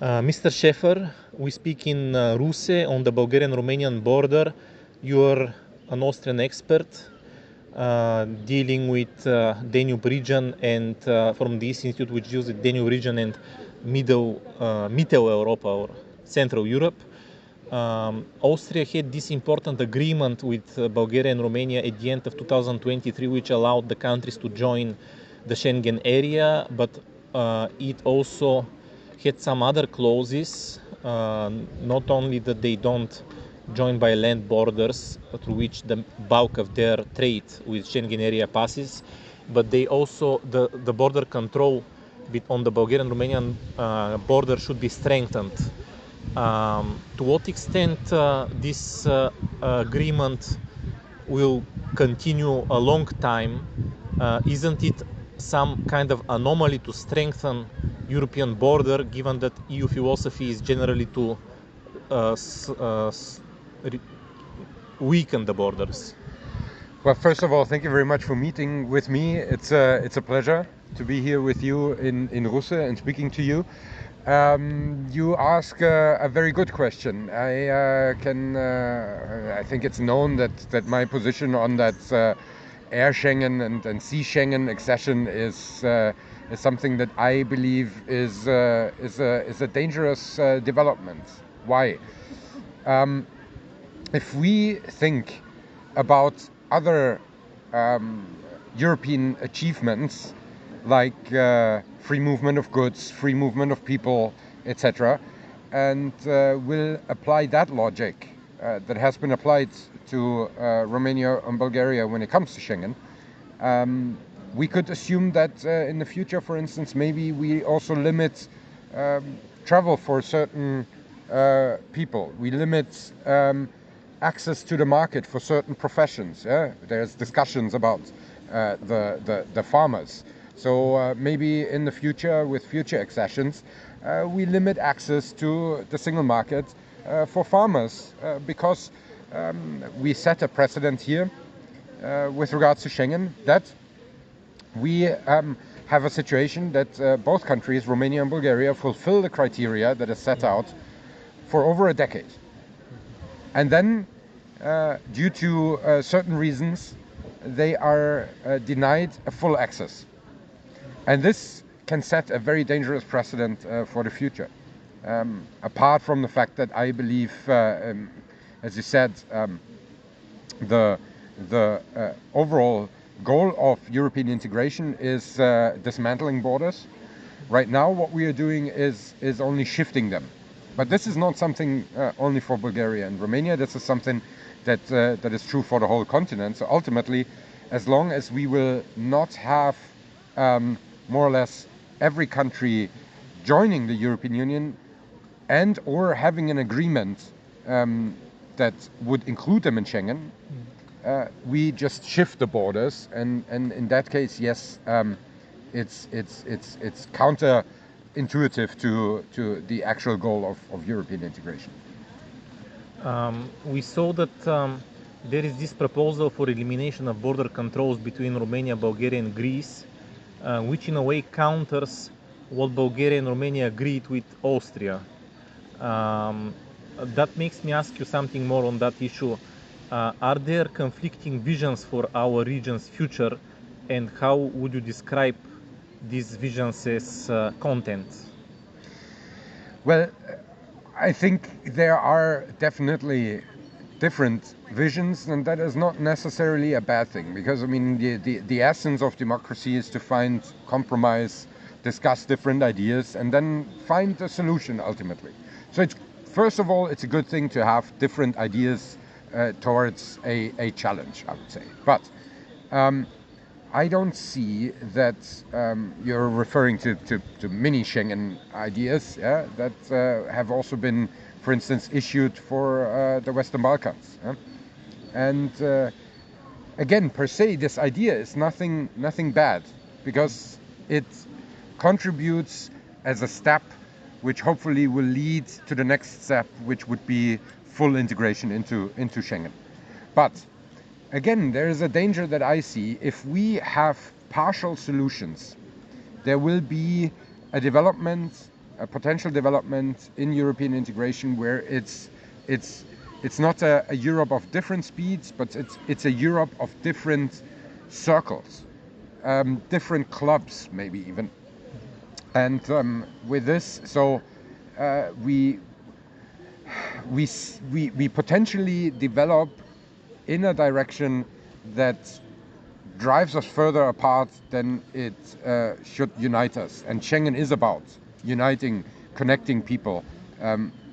Mr. Schäffer, we speak in Ruse on the Bulgarian-Romanian border. You're an Austrian expert dealing with Danube region and from the Institute which uses the Danube region and Middle Europa or Central Europe. Austria had this important agreement with Bulgaria and Romania at the end of 2023, which allowed the countries to join the Schengen area, but it also had some other clauses, not only that they don't join by land borders through which the bulk of their trade with Schengen area passes, but they also, the border control on the Bulgarian-Romanian border should be strengthened. To what extent this agreement will continue a long time? Isn't it some kind of anomaly to strengthen European border, given that EU philosophy is generally to weaken the borders? Well, first of all, thank you very much for meeting with me. It's a pleasure to be here with you in Ruse and speaking to you. You ask a very good question. I think it's known that my position on that air Schengen and sea Schengen accession is something that I believe is a dangerous development. Why? If we think about other European achievements like free movement of goods, free movement of people, etc., and will apply that logic that has been applied to Romania and Bulgaria when it comes to Schengen, we could assume that in the future, for instance, maybe we also limit travel for certain people. We limit access to the market for certain professions. Yeah? There's discussions about the farmers. So maybe in the future, with future accessions, we limit access to the single market for farmers because we set a precedent here with regards to Schengen that we have a situation that both countries, Romania and Bulgaria, fulfill the criteria that is set out for over a decade. And then, due to certain reasons, they are denied a full access. And this can set a very dangerous precedent for the future. Apart from the fact that I believe, as you said, the overall goal of European integration is dismantling borders. Right now, what we are doing is only shifting them. But this is not something only for Bulgaria and Romania. This is something that is true for the whole continent. So ultimately, as long as we will not have more or less every country joining the European Union and or having an agreement that would include them in Schengen, we just shift the borders, and in that case, yes, it's counterintuitive to the actual goal of European integration. We saw that there is this proposal for elimination of border controls between Romania, Bulgaria and Greece, which in a way counters what Bulgaria and Romania agreed with Austria. That makes me ask you something more on that issue. Are there conflicting visions for our region's future, and how would you describe these visions as content? Well, I think there are definitely different visions, and that is not necessarily a bad thing, because I mean the essence of democracy is to find compromise, discuss different ideas, and then find a solution ultimately. So it's, first of all, it's a good thing to have different ideas towards a challenge, I would say. But I don't see that you're referring to mini Schengen ideas, yeah, that have also been, for instance, issued for the Western Balkans. Yeah? And again, per se, this idea is nothing bad, because it contributes as a step which hopefully will lead to the next step, which would be full integration into Schengen. But again, there is a danger that I see. If we have partial solutions, there will be a development a potential development in European integration where it's not a Europe of different speeds, but it's a Europe of different circles, different clubs, maybe even. And with this, so we potentially develop in a direction that drives us further apart than it should unite us. And Schengen is about uniting, connecting people,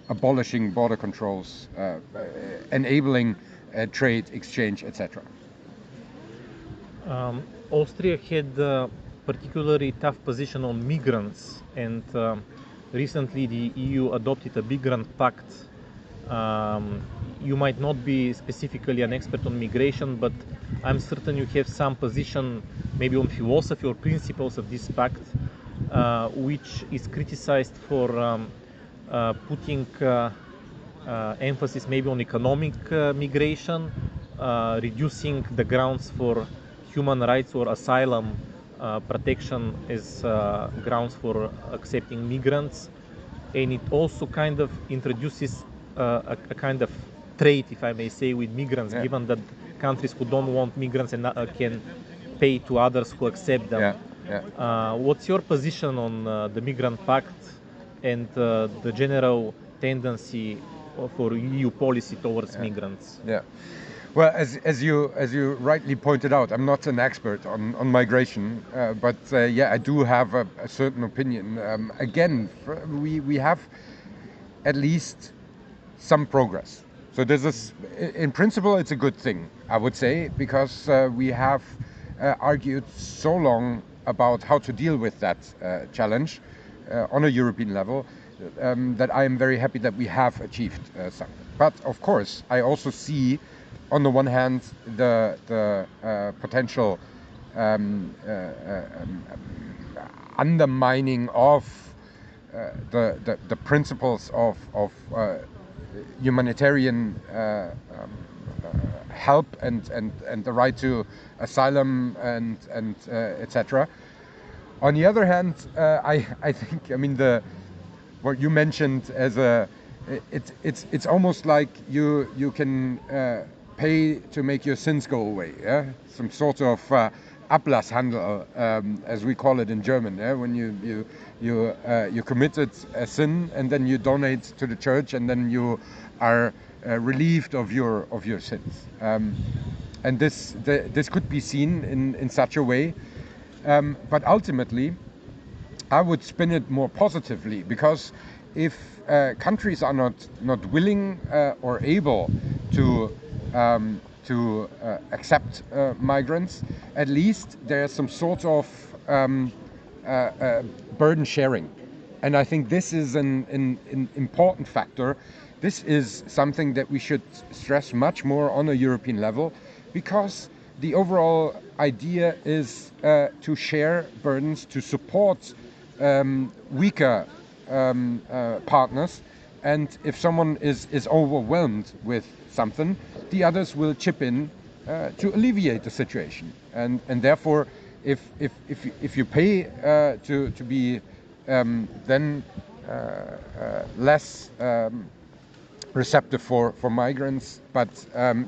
abolishing border controls, enabling trade, exchange, etc. Austria had a particularly tough position on migrants, and recently the EU adopted a migrant pact. You might not be specifically an expert on migration, but I'm certain you have some position maybe on philosophy or principles of this pact, which is criticized for putting emphasis maybe on economic migration, reducing the grounds for human rights or asylum protection as grounds for accepting migrants, and it also kind of introduces a kind of trade, if I may say, with migrants, given that countries who don't want migrants and can pay to others who accept them. What's your position on the migrant pact and the general tendency for EU policy towards migrants? Well, as you rightly pointed out, I'm not an expert on migration, but I do have a certain opinion. Again, we have at least some progress. So this is, in principle, it's a good thing, I would say, because we have argued so long about how to deal with that challenge on a European level that I am very happy that we have achieved something. But of course, I also see, on the one hand, the potential undermining of the principles of humanitarian help and the right to asylum and etc. On the other hand, I think, I mean, what you mentioned as it's almost like you can pay to make your sins go away. Some sort of Ablasshandel, as we call it in German. When you committed a sin and then you donate to the church and then you are relieved of your sins. And this could be seen in such a way. But ultimately, I would spin it more positively, because if countries are not willing or able to accept migrants, at least there's some sort of burden sharing. And I think this is an important factor. This is something that we should stress much more on a European level, because the overall idea is to share burdens, to support weaker partners, and if someone is overwhelmed with something, the others will chip in to alleviate the situation. And therefore, if you pay to be then less receptive for migrants, but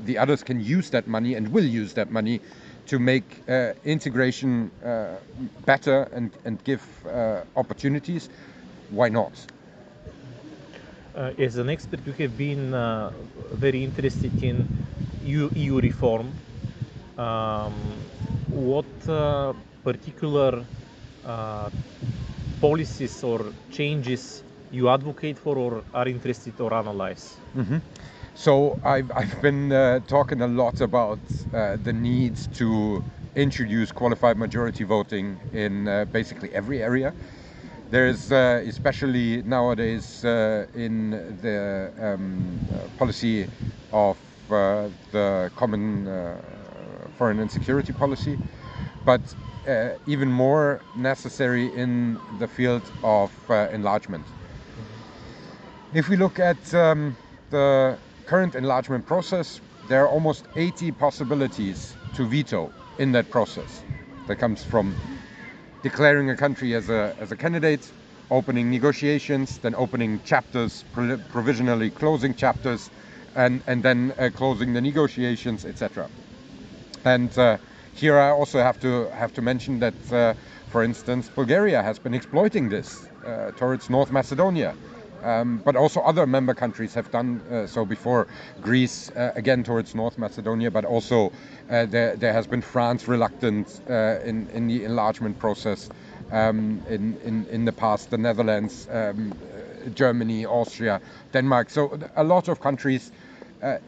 the others can use that money and will use that money to make integration better and give opportunities, why not? As an expert, you have been very interested in EU reform. What particular policies or changes you advocate for or are interested or analyze? Mm-hmm. So I've been talking a lot about the need to introduce qualified majority voting in basically every area. There's especially nowadays in the policy of the common foreign and security policy, but even more necessary in the field of enlargement. If we look at the current enlargement process, there are almost 80 possibilities to veto in that process. That comes from declaring a country as a candidate, opening negotiations, then opening chapters, provisionally closing chapters, and then closing the negotiations, etc. And here I also have to mention that, for instance, Bulgaria has been exploiting this towards North Macedonia. But also other member countries have done so before. Greece, again, towards North Macedonia, but also there has been France reluctant in the enlargement process in the past, the Netherlands, Germany, Austria, Denmark. So a lot of countries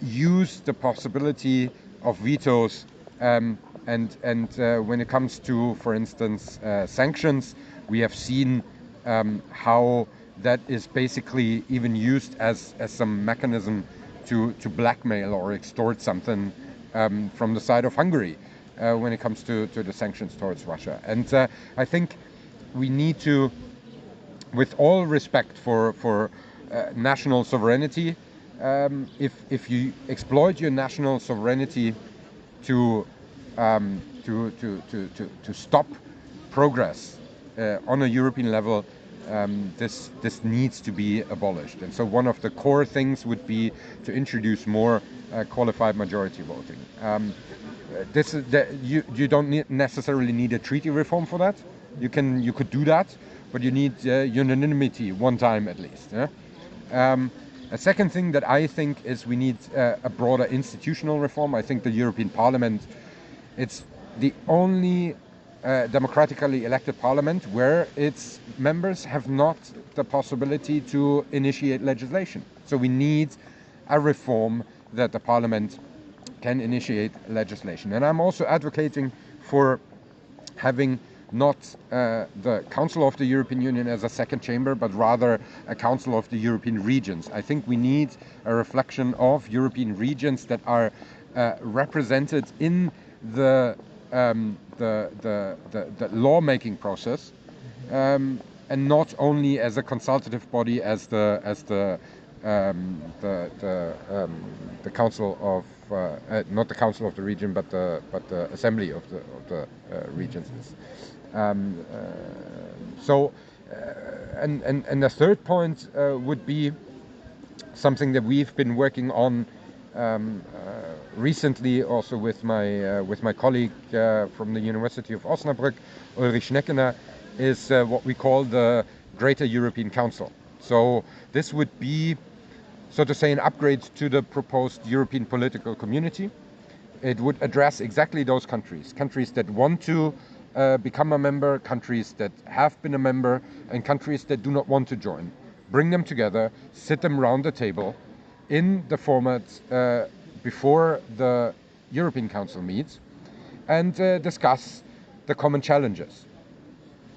use the possibility of vetoes, and when it comes to, for instance, sanctions, we have seen how that is basically even used as some mechanism to blackmail or extort something from the side of Hungary when it comes to the sanctions towards Russia. And I think we need to, with all respect for national sovereignty, if you exploit your national sovereignty to stop progress on a European level, this needs to be abolished. And so one of the core things would be to introduce more qualified majority voting. You don't necessarily need a treaty reform for that. You could do that, but you need unanimity one time at least. A second thing that I think is we need a broader institutional reform. I think the European Parliament, it's the only democratically elected parliament where its members have not the possibility to initiate legislation. So we need a reform that the parliament can initiate legislation. And I'm also advocating for having not the Council of the European Union as a second chamber, but rather a Council of the European regions. I think we need a reflection of European regions that are represented in the lawmaking process, and not only as a consultative body as the Council of not the Council of the Region, but the Assembly of the regions is. And the third point would be something that we've been working on recently, also with my colleague from the University of Osnabrück, Ulrich Schneckener, is what we call the Greater European Council. So this would be, so to say, an upgrade to the proposed European political community. It would address exactly those countries that want to become a member, countries that have been a member, and countries that do not want to join. Bring them together, sit them around the table in the format before the European Council meets, and discuss the common challenges: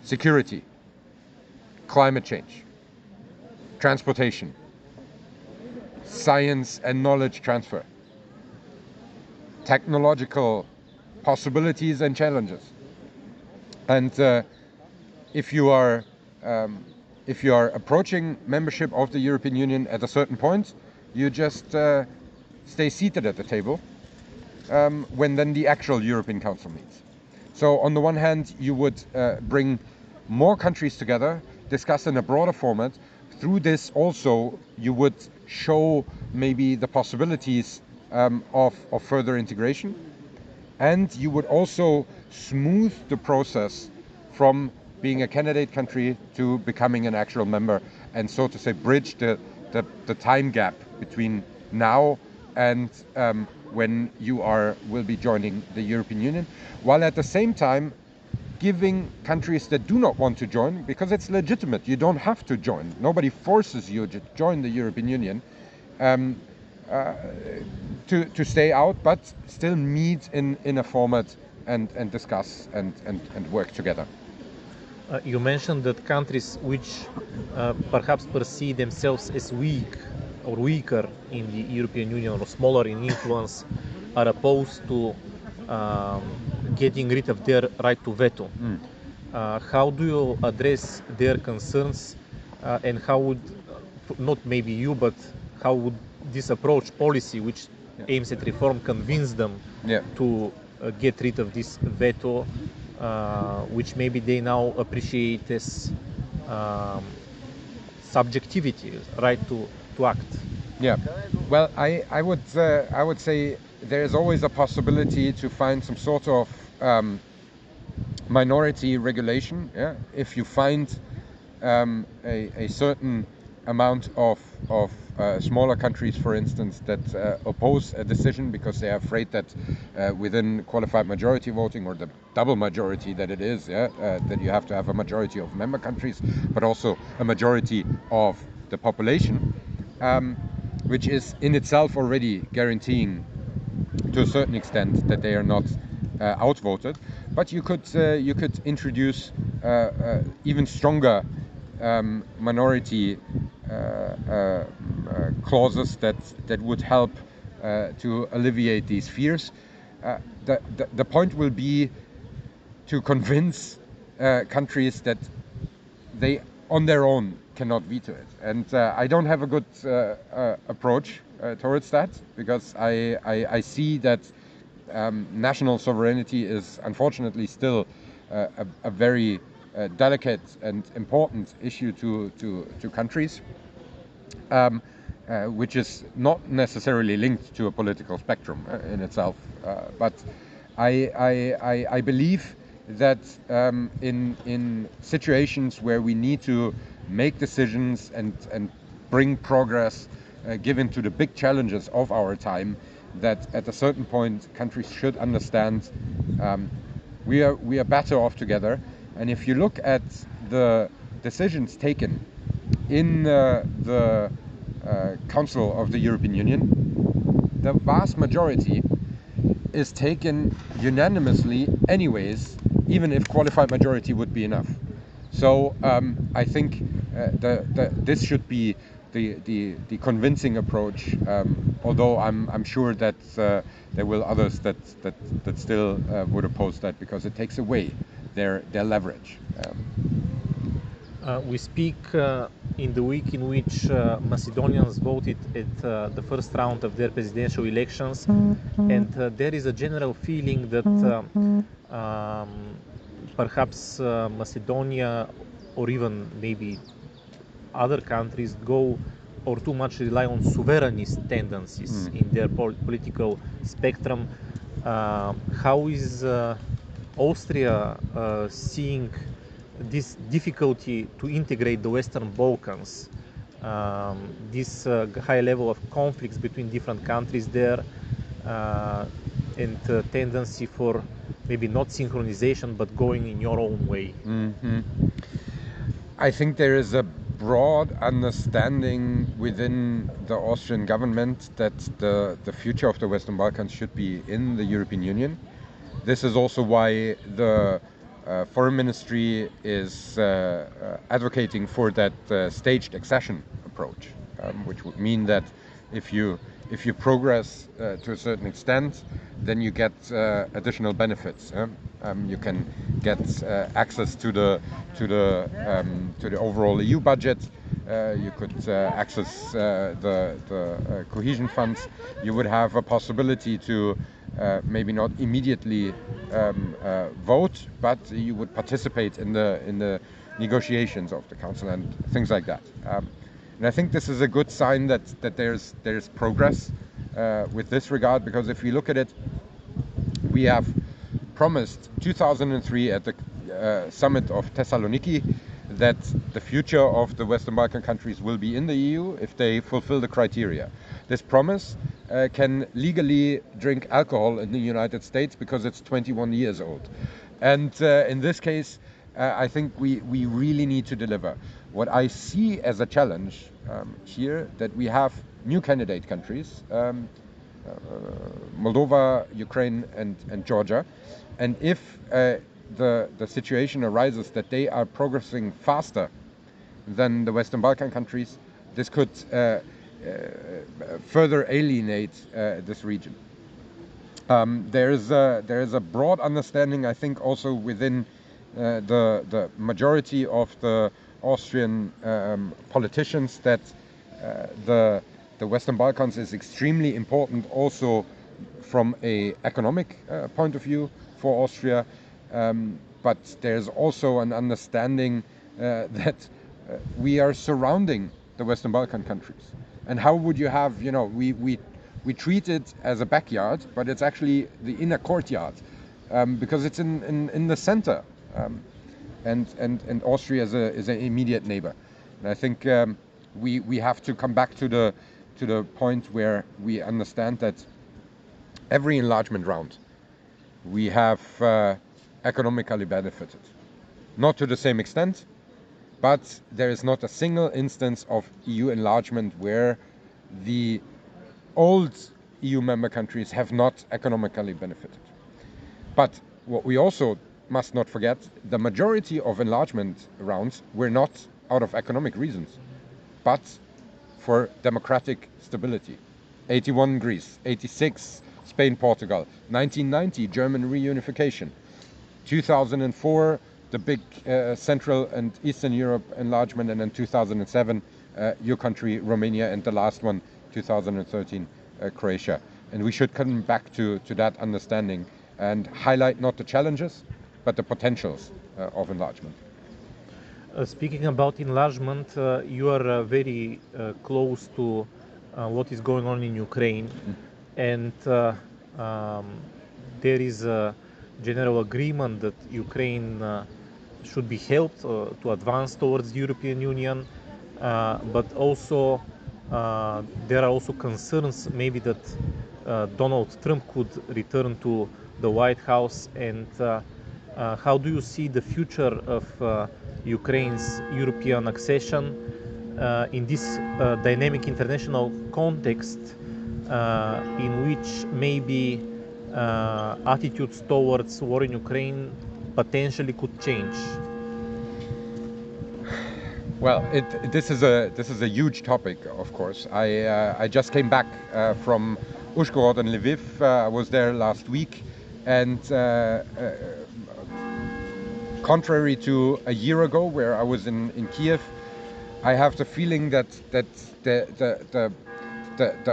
security, climate change, transportation, science and knowledge transfer, technological possibilities and challenges. And if you are approaching membership of the European Union at a certain point, you just stay seated at the table when then the actual European Council meets. So on the one hand, you would bring more countries together, discuss in a broader format. Through this also, you would show maybe the possibilities of further integration, and you would also smooth the process from being a candidate country to becoming an actual member, and so to say bridge the time gap between now and when you will be joining the European Union, while at the same time giving countries that do not want to join, because it's legitimate, you don't have to join, nobody forces you to join the European Union, to stay out, but still meet in a format and discuss and work together. You mentioned that countries which perhaps perceive themselves as weak or weaker in the European Union or smaller in influence are opposed to getting rid of their right to veto. How do you address their concerns, and how would, not maybe you, but how would this approach policy, which aims at reform, convince them to get rid of this veto, which maybe they now appreciate as um, subjectivity, right to act. Yeah, well, I would say there is always a possibility to find some sort of minority regulation. Yeah, if you find a certain amount of smaller countries, for instance, that oppose a decision because they are afraid that within qualified majority voting, or the double majority that it is, that you have to have a majority of member countries, but also a majority of the population, which is in itself already guaranteeing to a certain extent that they are not outvoted. But you could introduce even stronger minority clauses that would help to alleviate these fears. The point will be to convince countries that they on their own cannot veto it. And I don't have a good approach towards that, because I see that national sovereignty is unfortunately still a very delicate and important issue to countries, which is not necessarily linked to a political spectrum in itself. But I believe that in situations where we need to make decisions and bring progress given to the big challenges of our time, that at a certain point countries should understand we are better off together. And if you look at the decisions taken in the Council of the European Union, the vast majority is taken unanimously anyways, even if qualified majority would be enough. So I think this should be the convincing approach, although I'm sure that there will others that still would oppose that, because it takes away their leverage. We speak in the week in which Macedonians voted at the first round of their presidential elections, and there is a general feeling that perhaps Macedonia, or even maybe other countries, go or too much rely on sovereignist tendencies in their political spectrum. How is Austria seeing this difficulty to integrate the Western Balkans, this high level of conflicts between different countries there, and tendency for maybe not synchronization but going in your own way? I think there is a broad understanding within the Austrian government that the future of the Western Balkans should be in the European Union. This is also why the Foreign Ministry is advocating for that staged accession approach, which would mean that if you progress to a certain extent, then you get additional benefits. You can get access to the overall EU budget. You could access the cohesion funds. You would have a possibility to maybe not immediately vote, but you would participate in the negotiations of the council and things like that. And I think this is a good sign that there's progress with this regard, because if you look at it, we have promised 2003 at the summit of Thessaloniki that the future of the Western Balkan countries will be in the EU if they fulfill the criteria. This promise can legally drink alcohol in the United States because it's 21 years old. And in this case, I think we really need to deliver. What I see as a challenge here, that we have new candidate countries, Moldova, Ukraine and Georgia, and if the situation arises that they are progressing faster than the Western Balkan countries, this could further alienate this region. There is a broad understanding, I think, also within the majority of the Austrian politicians that the Western Balkans is extremely important also from an economic point of view for Austria, but there's also an understanding that We are surrounding the Western Balkan countries. And how would you have, we treat it as a backyard, but it's actually the inner courtyard, because it's in the center. And Austria is an immediate neighbor. And I think we have to come back to the point where we understand that every enlargement round we have economically benefited. Not to the same extent, but there is not a single instance of EU enlargement where the old EU member countries have not economically benefited. But what we also must not forget, the majority of enlargement rounds were not out of economic reasons, but for democratic stability. 81 Greece, 86 Spain, Portugal, 1990 German reunification, 2004 the big Central and Eastern Europe enlargement, and then 2007 your country, Romania, and the last one, 2013, Croatia. And we should come back to that understanding and highlight not the challenges, but the potentials of enlargement. Speaking about enlargement, you are very close to what is going on in Ukraine, and there is a general agreement that Ukraine should be helped to advance towards the European Union, but also there are also concerns maybe that Donald Trump could return to the White House. And how do you see the future of Ukraine's European accession in this dynamic international context in which maybe attitudes towards war in Ukraine potentially could change? Well, this is a huge topic, of course. I just came back from Uzhhorod and Lviv. I was there last week, and contrary to a year ago, where I was in Kiev, I have the feeling that the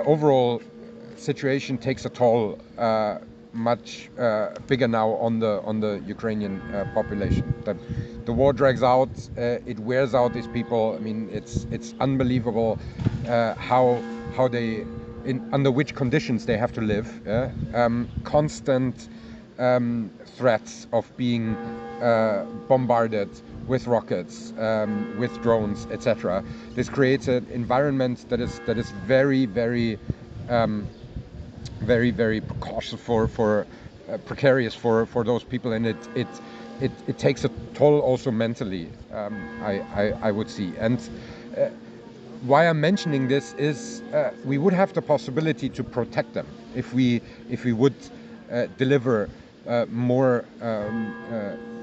overall situation takes a toll much bigger now on the Ukrainian population. The war drags out, it wears out these people. I mean, it's unbelievable how they under which conditions they have to live. Constant threats of being bombarded with rockets, with drones, etc. This creates an environment that is very, very precautious for precarious for those people, and it takes a toll also mentally. I would see, and why I'm mentioning this is we would have the possibility to protect them if we would deliver more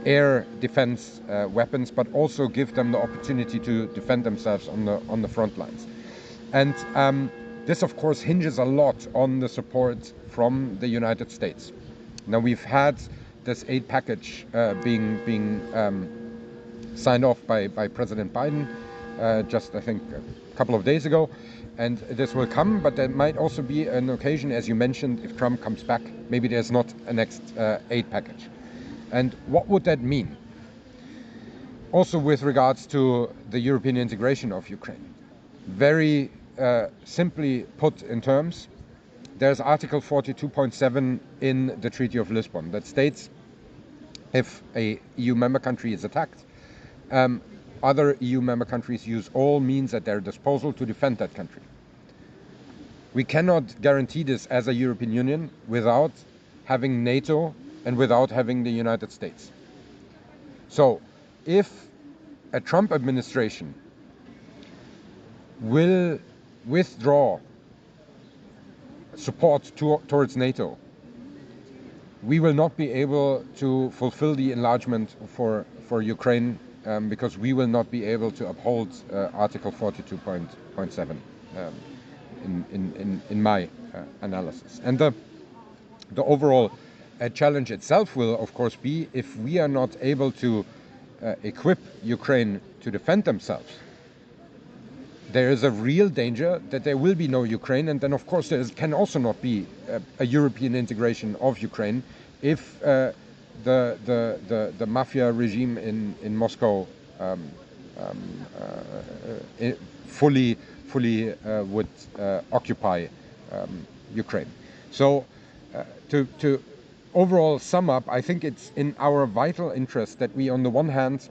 air defense weapons, but also give them the opportunity to defend themselves on the front lines. And this, of course, hinges a lot on the support from the United States. Now, we've had this aid package being signed off by President Biden just, I think, a couple of days ago. And this will come, but there might also be an occasion, as you mentioned, if Trump comes back, maybe there's not a next aid package. And what would that mean? Also with regards to the European integration of Ukraine. Very simply put in terms, there's Article 42.7 in the Treaty of Lisbon that states if a EU member country is attacked, other EU member countries use all means at their disposal to defend that country. We cannot guarantee this as a European Union without having NATO and without having the United States. So if a Trump administration will withdraw support towards NATO, we will not be able to fulfill the enlargement for Ukraine, because we will not be able to uphold Article 42.7 in my analysis. And the overall challenge itself will, of course, be if we are not able to equip Ukraine to defend themselves. There is a real danger that there will be no Ukraine, and then, of course, there can also not be a European integration of Ukraine if the mafia regime in Moscow fully would occupy Ukraine. So to overall sum up, I think it's in our vital interest that we, on the one hand,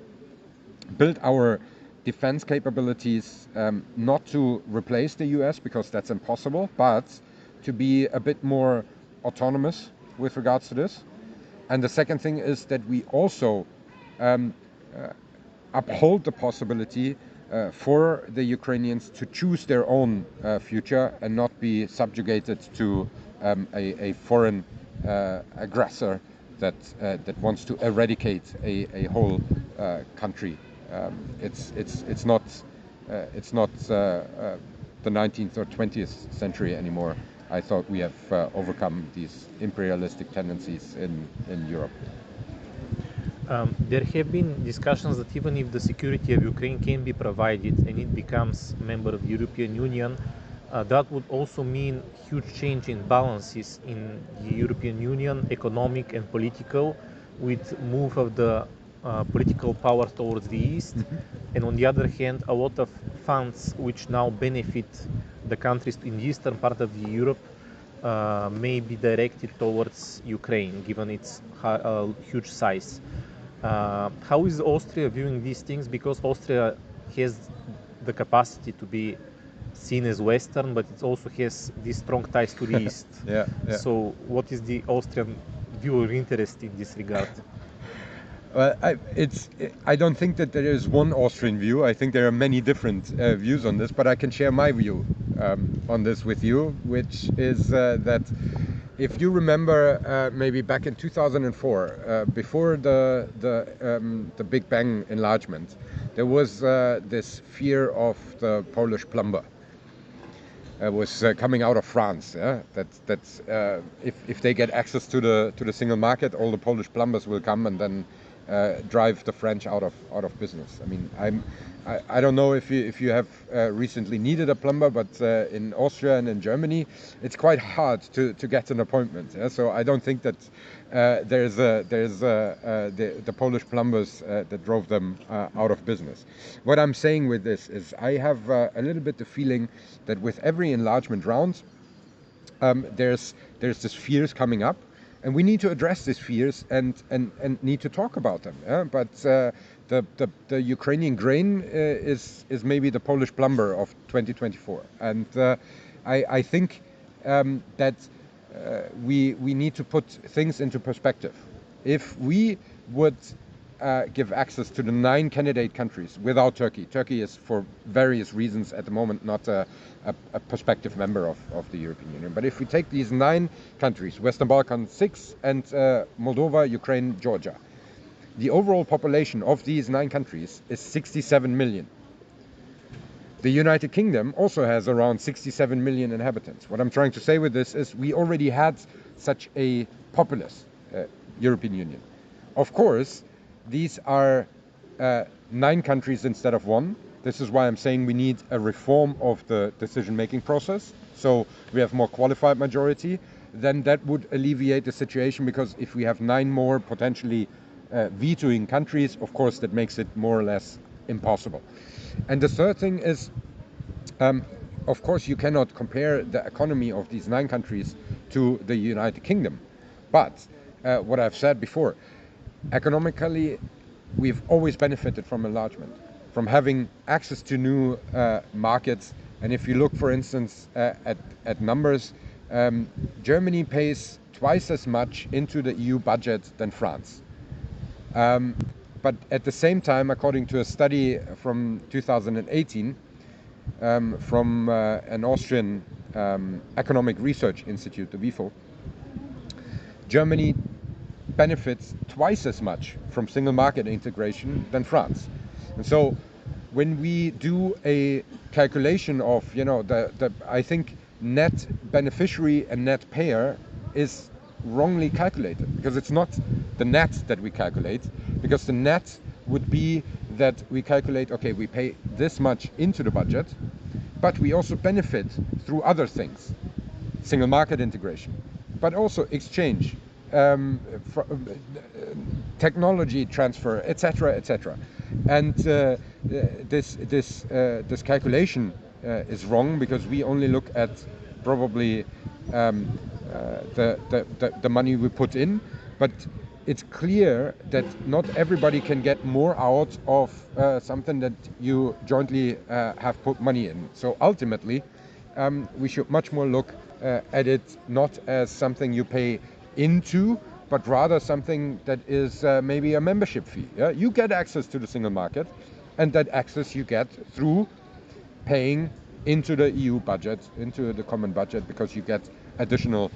build our defense capabilities, not to replace the US, because that's impossible, but to be a bit more autonomous with regards to this. And the second thing is that we also uphold the possibility for the Ukrainians to choose their own future and not be subjugated to a foreign aggressor that wants to eradicate a whole country. It's not the 19th or 20th century anymore. I thought we have overcome these imperialistic tendencies in Europe. There have been discussions that even if the security of Ukraine can be provided and it becomes a member of the European Union, that would also mean huge change in balances in the European Union, economic and political, with move of the political power towards the east, and on the other hand, a lot of funds which now benefit the countries in the eastern part of the Europe may be directed towards Ukraine, given its huge size. How is Austria viewing these things? Because Austria has the capacity to be seen as Western, but it also has these strong ties to the East. Yeah. So what is the Austrian view or interest in this regard? Well, I don't think that there is one Austrian view. I think there are many different views on this, but I can share my view on this with you, which is that if you remember, maybe back in 2004, before the Big Bang enlargement, there was this fear of the Polish plumber. Was coming out of France. Yeah? That if they get access to the single market, all the Polish plumbers will come and then drive the French out of business. I mean, I don't know if you have recently needed a plumber, but in Austria and in Germany, it's quite hard to get an appointment. Yeah? So I don't think that there's the Polish plumbers that drove them out of business. What I'm saying with this is I have a little bit the feeling that with every enlargement round, there's this fears coming up. And we need to address these fears and need to talk about them. Yeah? But the Ukrainian grain is maybe the Polish plumber of 2024. And I think that we need to put things into perspective. If we would give access to the 9 candidate countries without Turkey. Turkey is, for various reasons at the moment, not a prospective member of the European Union. But if we take these 9 countries, Western Balkans 6, and Moldova, Ukraine, Georgia, the overall population of these 9 countries is 67 million. The United Kingdom also has around 67 million inhabitants. What I'm trying to say with this is we already had such a populous European Union. Of course, these are 9 countries instead of 1. This is why I'm saying we need a reform of the decision-making process. So we have more qualified majority. Then that would alleviate the situation, because if we have 9 more potentially vetoing countries, of course that makes it more or less impossible. And the third thing is, of course you cannot compare the economy of these 9 countries to the United Kingdom. But what I've said before, economically, we've always benefited from enlargement, from having access to new markets. And if you look, for instance, at numbers, Germany pays twice as much into the EU budget than France. But at the same time, according to a study from 2018 from an Austrian Economic Research Institute, the WIFO, Germany benefits twice as much from single market integration than France. And so when we do a calculation of, I think net beneficiary and net payer is wrongly calculated, because it's not the net that we calculate, because the net would be that we calculate, okay, we pay this much into the budget, but we also benefit through other things, single market integration, but also exchange, 10 technology transfer, etc., etc. And this calculation is wrong, because we only look at probably the money we put in, but it's clear that not everybody can get more out of something that you jointly have put money in. So ultimately, we should much more look at it not as something you pay into, but rather something that is maybe a membership fee. Yeah? You get access to the single market, and that access you get through paying into the EU budget, into the common budget, because you get additional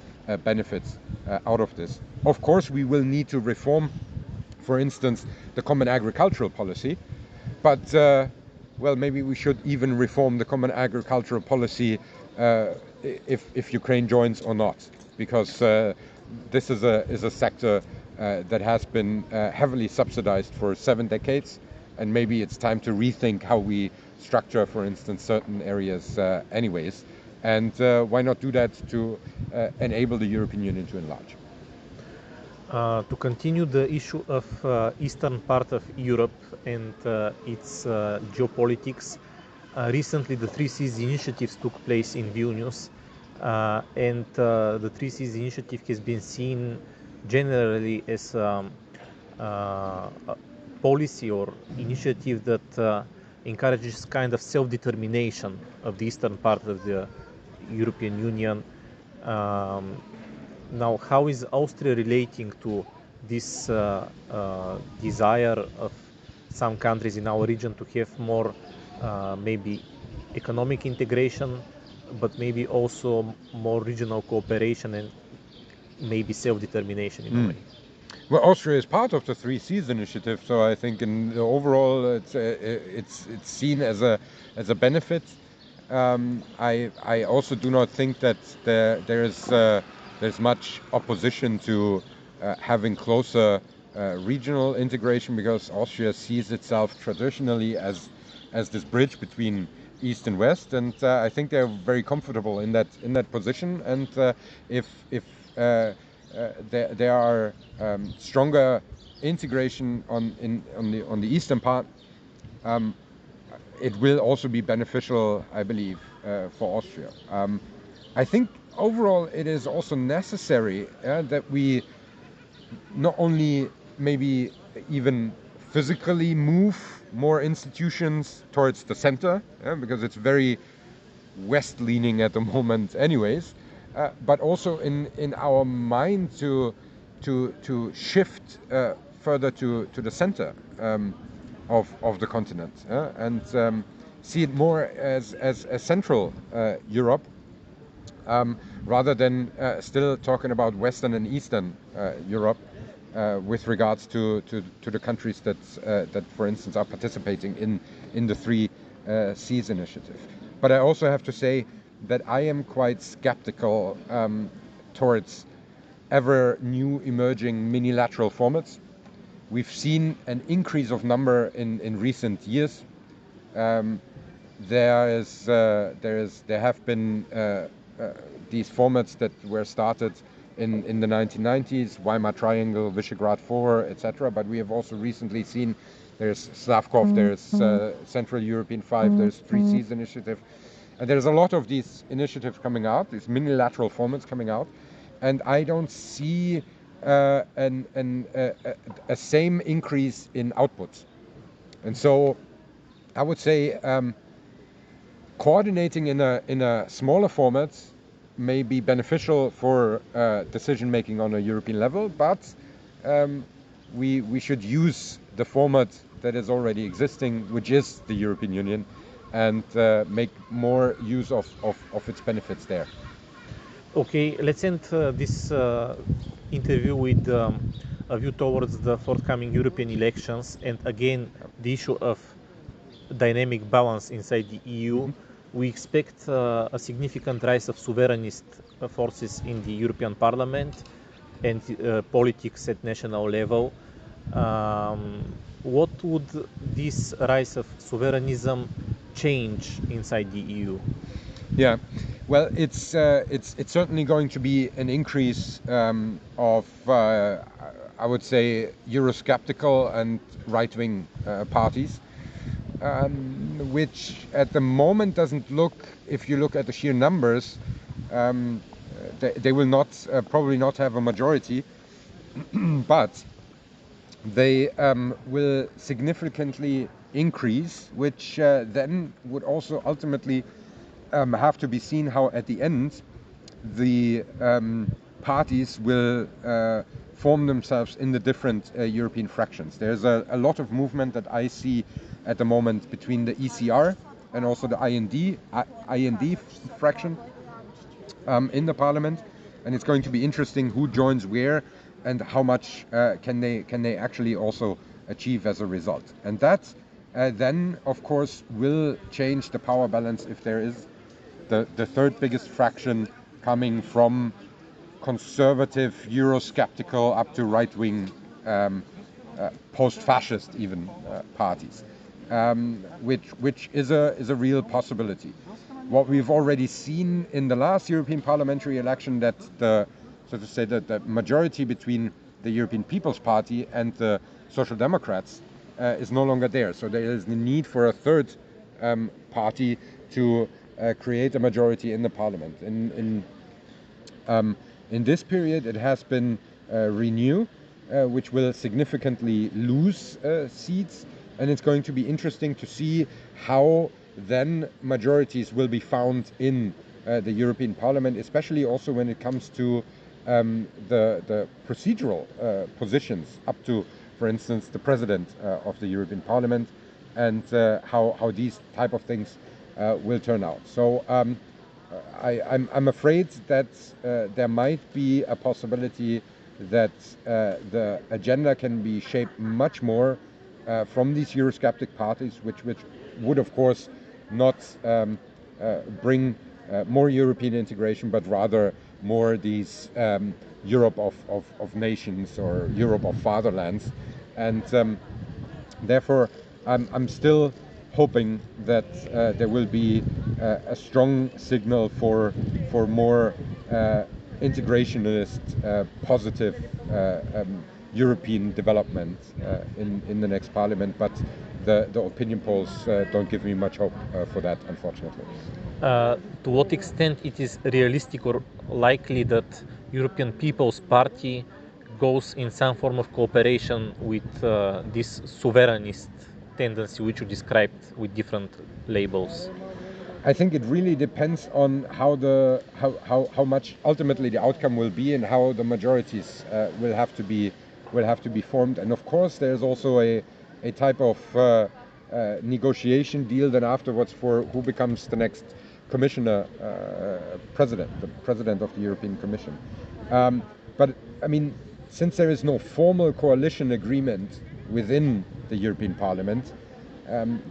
benefits out of this. Of course, we will need to reform, for instance, the common agricultural policy, but well, maybe we should even reform the common agricultural policy if Ukraine joins or not, because this is a sector that has been heavily subsidized for 7 decades, and maybe it's time to rethink how we structure, for instance, certain areas anyways. And why not do that to enable the European Union to enlarge? To continue the issue of eastern part of Europe and its geopolitics, recently the Three Seas initiatives took place in Vilnius, and the Three Seas initiative has been seen generally as a policy or initiative that encourages kind of self-determination of the eastern part of the European Union. Now, how is Austria relating to this desire of some countries in our region to have more maybe economic integration, but maybe also more regional cooperation and maybe self-determination in a way? Well, Austria is part of the Three Seas initiative, so I think in the overall it's seen as a benefit. I also do not think that there's much opposition to having closer regional integration, because Austria sees itself traditionally as this bridge between East and West, and I think they're very comfortable in that position. And if there are stronger integration on the eastern part, it will also be beneficial, I believe, for Austria. I think overall it is also necessary that we not only maybe even physically move more institutions towards the center, because it's very west-leaning at the moment anyways, but also in our mind to shift further to the center of the continent, and see it more as central Europe, rather than still talking about Western and Eastern Europe with regards to the countries that for instance are participating in the Three Seas initiative. But I also have to say that I am quite skeptical towards ever new emerging minilateral formats. We've seen an increase of number in recent years. There have been these formats that were started in the 1990s, Weimar Triangle, Visegrad 4, etc. But we have also recently seen there's Slavkov, there's Central European 5, there's Three Seas initiative. And there's a lot of these initiatives coming out, these minilateral formats coming out. And I don't see a same increase in outputs. And so I would say coordinating in a smaller format may be beneficial for decision making on a European level, but we should use the format that is already existing, which is the European Union, and make more use of its benefits there. Okay, let's end this interview with a view towards the forthcoming European elections, and again the issue of dynamic balance inside the EU. We expect a significant rise of sovereignist forces in the European Parliament and politics at national level. What would this rise of sovereignism change inside the EU? Yeah, Well, it's certainly going to be an increase of I would say Eurosceptical and right-wing parties, which at the moment doesn't look. If you look at the sheer numbers, they will not probably not have a majority, but they will significantly increase, which then would also ultimately have to be seen how at the end the parties will form themselves in the different European fractions. There's a lot of movement that I see at the moment between the ECR and also the IND fraction in the parliament, and it's going to be interesting who joins where and how much can they actually also achieve as a result. And that then of course will change the power balance if there is the third biggest fraction coming from conservative, Eurosceptical up to right-wing, post-fascist even parties, which is a real possibility. What we've already seen in the last European parliamentary election, that the majority between the European People's Party and the Social Democrats is no longer there. So there is the need for a third party to create a majority in the parliament. In this period, it has been Renew, which will significantly lose seats, and it's going to be interesting to see how then majorities will be found in the European Parliament, especially also when it comes to the procedural positions up to, for instance, the President of the European Parliament, and how these type of things will turn out. So I'm afraid that there might be a possibility that the agenda can be shaped much more from these Eurosceptic parties, which would of course not bring more European integration, but rather more these Europe of nations or Europe of fatherlands. And therefore I'm still hoping that there will be a strong signal for more integrationist, positive European development in the next parliament, but the opinion polls don't give me much hope for that, unfortunately. To what extent it is realistic or likely that European People's Party goes in some form of cooperation with this sovereignist tendency which you described with different labels? I think it really depends on how much ultimately the outcome will be and how the majorities will have to be formed. And of course, there's also a type of negotiation deal then afterwards for who becomes the next commissioner, the president of the European Commission. But I mean, since there is no formal coalition agreement within the European Parliament,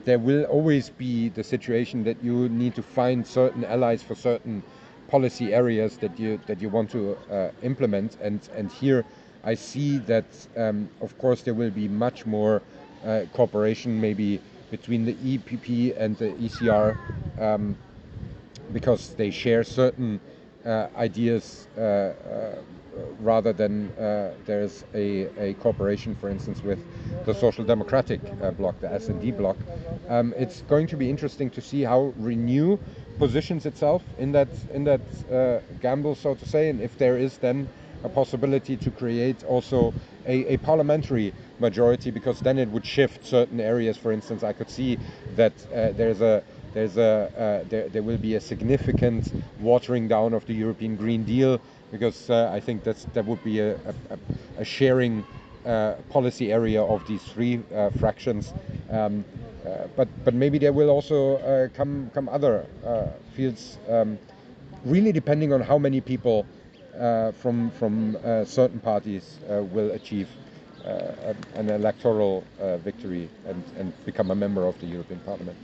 there will always be the situation that you need to find certain allies for certain policy areas that you want to implement, and here I see that of course there will be much more cooperation maybe between the EPP and the ECR, because they share certain ideas rather than there's a cooperation, for instance, with the Social Democratic bloc, the S&D bloc. It's going to be interesting to see how Renew positions itself in that gamble, so to say, and if there is then a possibility to create also a parliamentary majority, because then it would shift certain areas. For instance, I could see that there will be a significant watering down of the European Green Deal, because I think that would be a sharing policy area of these three fractions. But maybe there will also come other fields, really depending on how many people from certain parties will achieve an electoral victory and become a member of the European Parliament.